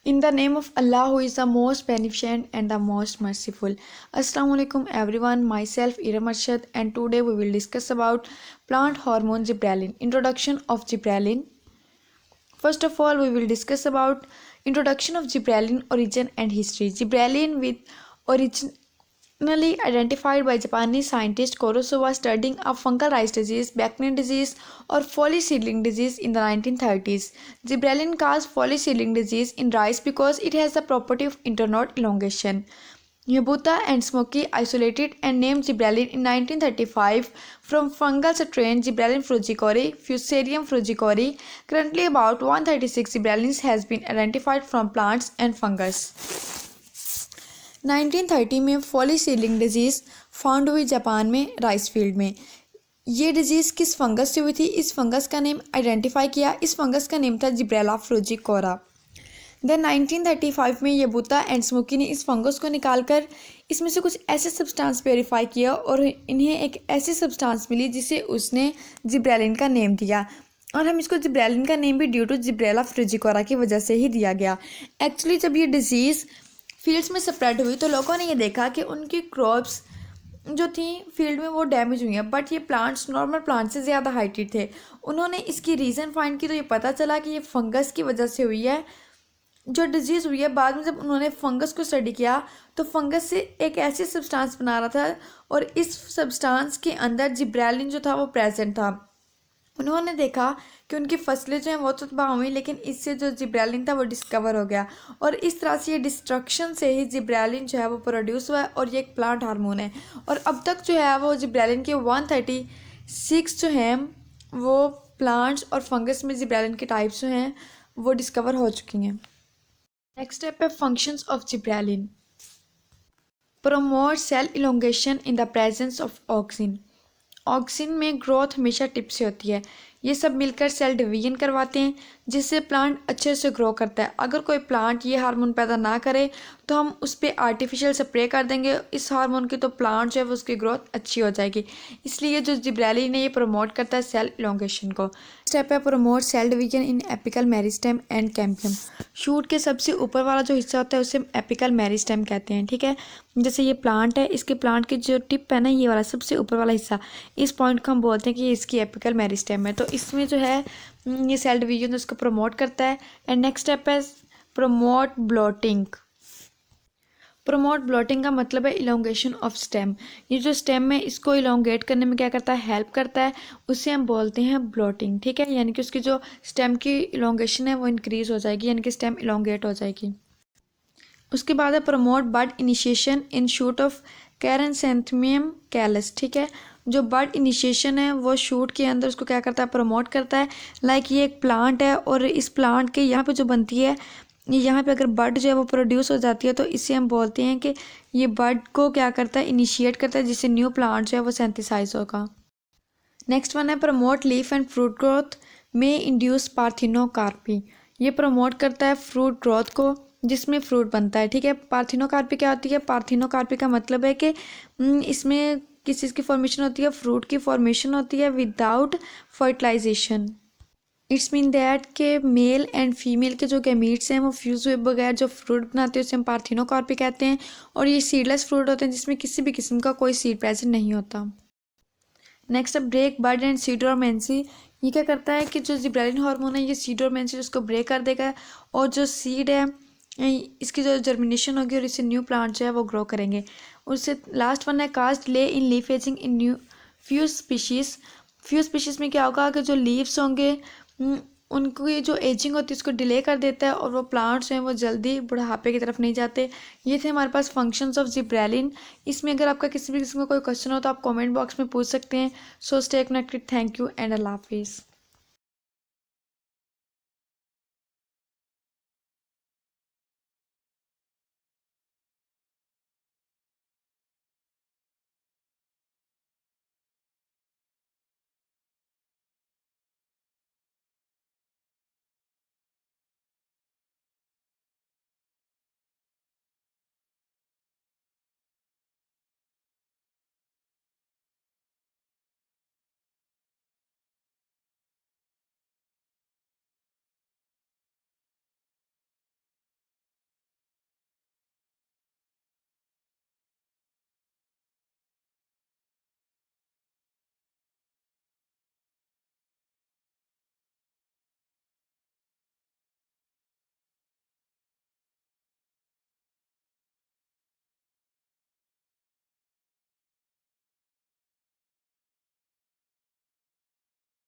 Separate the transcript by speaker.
Speaker 1: In the name of Allah, who is the most beneficent and the most merciful. Assalamu alaikum everyone, myself Ira Arshad, and today we will discuss about plant hormone gibberellin. Introduction of gibberellin. First of all, we will discuss about introduction of gibberellin, origin and history. Gibberellin, with originally identified by Japanese scientist Kurosawa, studying a fungal rice disease, Beckman disease or folly seedling disease in the 1930s. Gibberellin caused folly seedling disease in rice because it has the property of internode elongation. Yabuta and Smoky isolated and named gibberellin in 1935 from fungal strain Gibberellin frugicori, Fusarium frugicori. Currently, about 136 gibberellins has been identified from plants and fungus. 1930 में folly seedling disease found हुई Japan में rice field में। ये disease किस fungus से हुई थी? इस फंगस का नेम आइडेंटिफाई किया। इस फंगस का नेम था जिब्रेला फ्रूजिकोरा। देन 1935 में यबूता एंड स्मोकी ने इस फंगस को निकालकर इसमें से कुछ ऐसे सब्सटेंस प्योरीफाई किया और इन्हें एक ऐसी सब्सटेंस मिली जिसे उसने जिब्रेलिन का नेम दिया, और हम इसको जिब्रेलिन का नेम भी ड्यू टू जिब्रेला फ्रूजिकोरा की वजह से ही दिया गया। एक्चुअली जब ये डिजीज़ फील्ड्स में स्प्रेड हुई तो लोगों ने ये देखा कि उनकी क्रॉप्स जो थी फील्ड में वो डैमेज हुई हैं, बट ये प्लांट्स नॉर्मल प्लांट से ज़्यादा हाइटेड थे। उन्होंने इसकी रीज़न फाइंड की तो ये पता चला कि ये फंगस की वजह से हुई है जो डिजीज़ हुई है। बाद में जब उन्होंने फंगस को स्टडी किया तो फंगस से एक ऐसी सब्सटेंस बना रहा था और इस सब्सटेंस के अंदर जिब्रेलिन जो था वो प्रेजेंट था। उन्होंने देखा कि उनकी फसलें जो हैं वो तो तबाह हुई, लेकिन इससे जो जिब्रेलिन था वो डिस्कवर हो गया और इस तरह से ये डिस्ट्रक्शन से ही जिब्रेलिन जो है वो प्रोड्यूस हुआ है और ये एक प्लांट हार्मोन है। और अब तक जो है वो जिब्रेलिन के 136 जो हैं वो प्लांट्स और फंगस में जिब्रेलिन के टाइप्स जो हैं वो डिस्कवर हो चुकी हैं। नेक्स्ट स्टेप है functions of gibberellin. Promote cell elongation in the presence of auxin. Auxin में ग्रोथ हमेशा टिप से होती है। ये सब मिलकर सेल डिवीजन करवाते हैं जिससे प्लांट अच्छे से ग्रो करता है। अगर कोई प्लांट ये हार्मोन पैदा ना करे तो हम उस पर आर्टिफिशियल स्प्रे कर देंगे इस हार्मोन की, तो प्लांट जो है वो उसकी ग्रोथ अच्छी हो जाएगी। इसलिए जो जिब्रेलिन है ये प्रमोट करता है सेल इलोंगेशन को। स्टेप है promote cell division in apical meristem and cambium. Shoot के सबसे ऊपर वाला जो हिस्सा होता है उसे एपिकल मेरिस्टेम कहते हैं, ठीक है। जैसे ये प्लांट है, इसके प्लांट की जो टिप है ना, ये वाला सबसे ऊपर वाला हिस्सा, इस पॉइंट को हम बोलते हैं कि ये इसकी एपिकल मेरिस्टेम है। तो इसमें जो है ये सेल डिवीजन उसको प्रमोट करता है। एंड नेक्स्ट स्टेप है प्रमोट ब्लोटिंग। प्रमोट ब्लोटिंग का मतलब है इलोंगेशन ऑफ स्टेम। ये जो स्टेम है इसको इलोंगेट करने में क्या करता है, हेल्प करता है, उसे हम बोलते हैं ब्लोटिंग, ठीक है। यानी कि उसकी जो स्टेम की इलोंगेशन है वो इंक्रीज हो जाएगी, यानी कि स्टेम इलोंगेट हो जाएगी। उसके बाद है promote bud initiation in shoot of chrysanthemum callus, ठीक है। जो बड इनिशिएशन है वो शूट के अंदर उसको क्या करता है, प्रमोट करता है। लाइक ये एक प्लांट है और इस प्लांट के यहाँ पे जो बनती है, यहाँ पे अगर बड जो है वो प्रोड्यूस हो जाती है तो इसे हम बोलते हैं कि ये बड को क्या करता है, इनिशिएट करता है, जिससे न्यू प्लांट जो है वो सिंथेसाइज होगा। नेक्स्ट वन है promote leaf and fruit growth में इंड्यूस पार्थिनोकार्पी। ये प्रमोट करता है फ्रूट ग्रोथ को जिसमें फ्रूट बनता है, ठीक है। पार्थिनोकार्पी क्या होती है? पार्थिनोकार्पी का मतलब है कि इसमें किस चीज़ की फॉर्मेशन होती है, फ्रूट की फॉर्मेशन होती है without fertilisation. It's mean that के मेल एंड फीमेल के जो गैमीट्स हैं वो फ्यूज़ हुए बगैर जो फ्रूट बनाते हैं उसे हम पार्थिनोकार्पी कहते हैं। और ये सीडलेस फ्रूट होते हैं जिसमें किसी भी किस्म का कोई सीड प्रेजेंट नहीं होता। Next break bud and seed dormancy. ये क्या करता है कि जो जिब्रेलिन हार्मोन है ये सीड डोरमेंसी उसको ब्रेक कर देगा और जो सीड है इसकी जो जर्मिनेशन होगी और इससे न्यू प्लांट जो है वो ग्रो करेंगे। उससे लास्ट वन है cause delay in leaf ageing in new few species. Few species में क्या होगा कि जो लीव्स होंगे उनकी जो एजिंग होती है उसको डिले कर देता है और वो प्लांट्स हैं वो जल्दी बुढ़ापे की तरफ नहीं जाते। ये थे हमारे पास फंक्शंस ऑफ जिब्रेलिन। इसमें अगर आपका किसी भी किस्म का कोई क्वेश्चन हो तो आप कमेंट बॉक्स में पूछ सकते हैं। So stay connected. Thank you and अल्लाह हाफिज़।